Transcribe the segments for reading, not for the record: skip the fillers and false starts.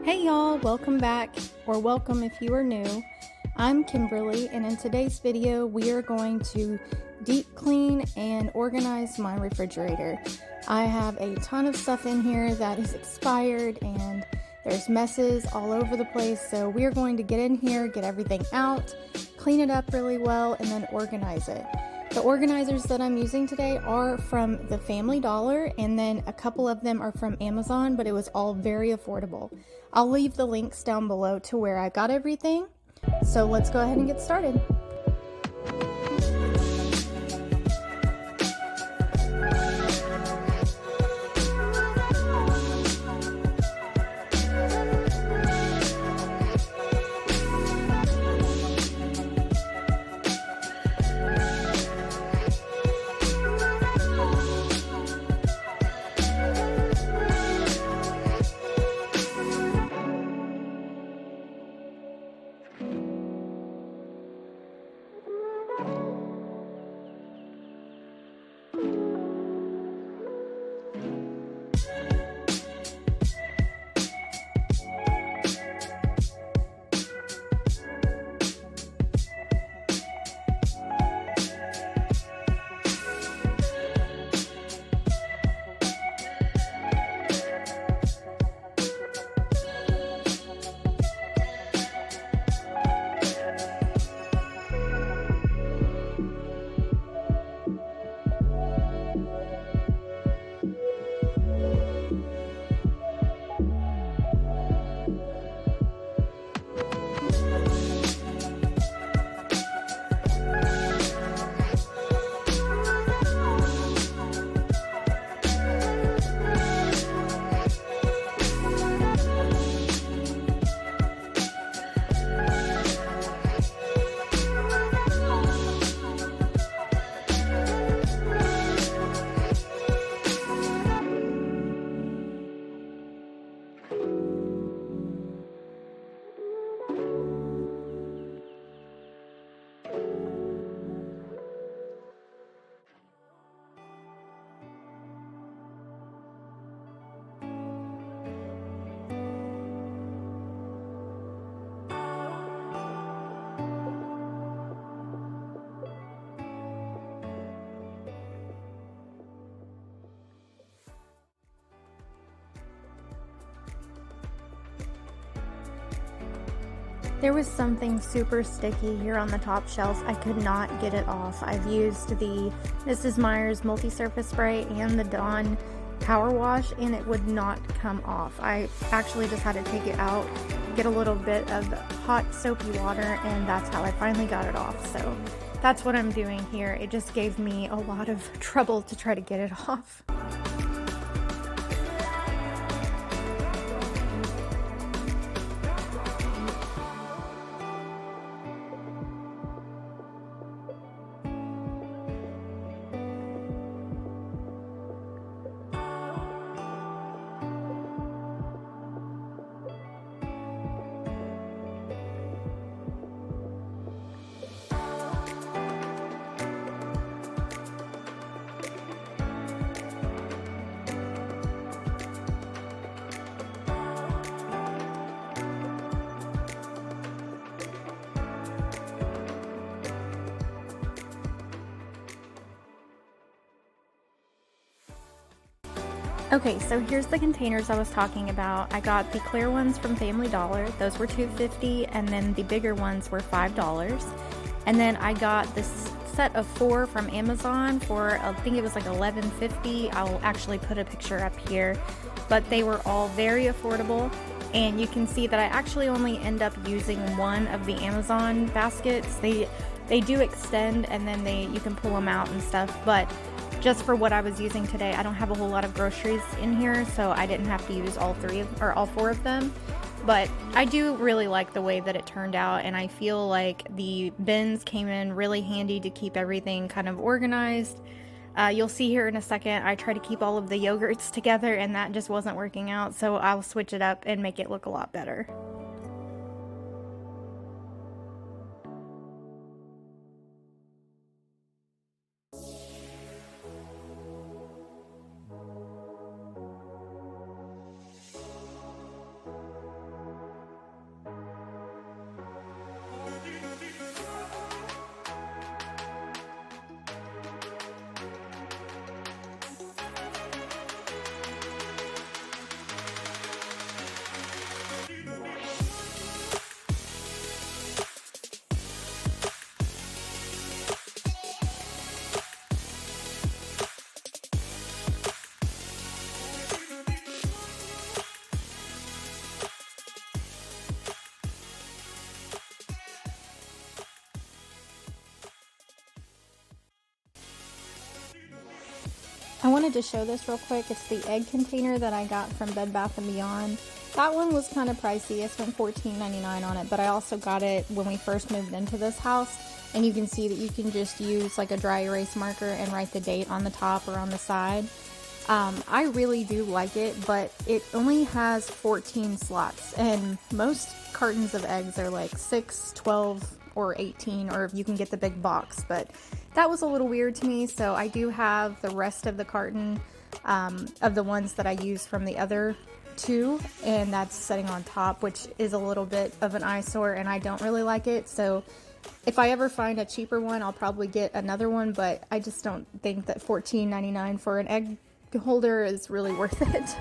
Hey y'all, welcome back, or welcome if you are new. I'm Kimberly, and in today's video we are going to deep clean and organize my refrigerator. I have a ton of stuff in here that is expired and there's messes all over the place, so we are going to get in here, get everything out, clean it up really well, and then organize it. The organizers that I'm using today are from the Family Dollar, and then a couple of them are from Amazon, but it was all very affordable. I'll leave the links down below to where I got everything. So let's go ahead and get started. There was something super sticky here on the top shelves. I could not get it off. I've used the Mrs. Meyer's multi-surface spray and the Dawn power wash and it would not come off. I actually just had to take it out, get a little bit of hot soapy water, and that's how I finally got it off. So that's what I'm doing here. It just gave me a lot of trouble to try to get it off. Okay, so here's the containers I was talking about. I got the clear ones from Family Dollar. Those were $2.50, and then the bigger ones were $5. And then I got this set of 4 from Amazon for, I think it was like $11.50. I'll actually put a picture up here. But they were all very affordable. And you can see that I actually only end up using one of the Amazon baskets. They do extend, and then you can pull them out and stuff. But just for what I was using today, I don't have a whole lot of groceries in here, so I didn't have to use all 4 of them. But I do really like the way that it turned out, and I feel like the bins came in really handy to keep everything kind of organized. You'll see here in a second, I try to keep all of the yogurts together, and that just wasn't working out, so I'll switch it up and make it look a lot better. wanted to show this real quick. It's the egg container that I got from Bed Bath & Beyond. That one was kind of pricey. I spent $14.99 on it, but I also got it when we first moved into this house. And you can see that you can just use like a dry erase marker and write the date on the top or on the side. I really do like it, but it only has 14 slots, and most cartons of eggs are like 6, 12, or 18, or if you can get the big box, but that was a little weird to me. So I do have the rest of the carton of the ones that I use from the other two, and that's sitting on top, which is a little bit of an eyesore, and I don't really like it. So if I ever find a cheaper one, I'll probably get another one, but I just don't think that $14.99 for an egg holder is really worth it.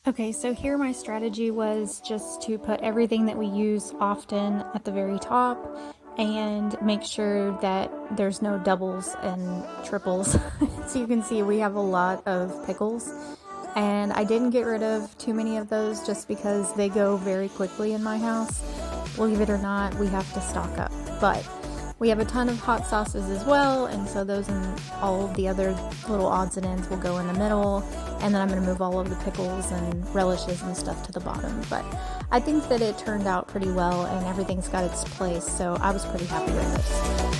Okay, so here my strategy was just to put everything that we use often at the very top and make sure that there's no doubles and triples. So you can see we have a lot of pickles, and I didn't get rid of too many of those just because they go very quickly in my house. Believe it or not, we have to stock up, but we have a ton of hot sauces as well, and so those and all of the other little odds and ends will go in the middle, and then I'm going to move all of the pickles and relishes and stuff to the bottom. But I think that it turned out pretty well and everything's got its place, so I was pretty happy with this.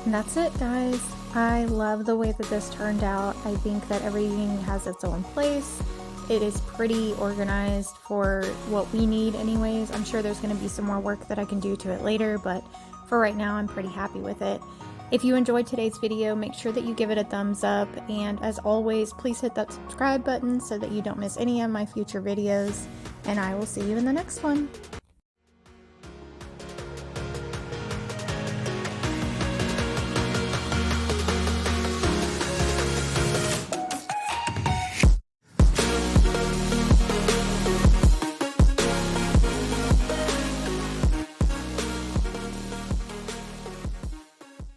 And that's it, guys. I love the way that this turned out. I think that everything has its own place. It is pretty organized for what we need anyways. I'm sure there's going to be some more work that I can do to it later, but for right now, I'm pretty happy with it. If you enjoyed today's video, make sure that you give it a thumbs up, and as always, please hit that subscribe button so that you don't miss any of my future videos, and I will see you in the next one.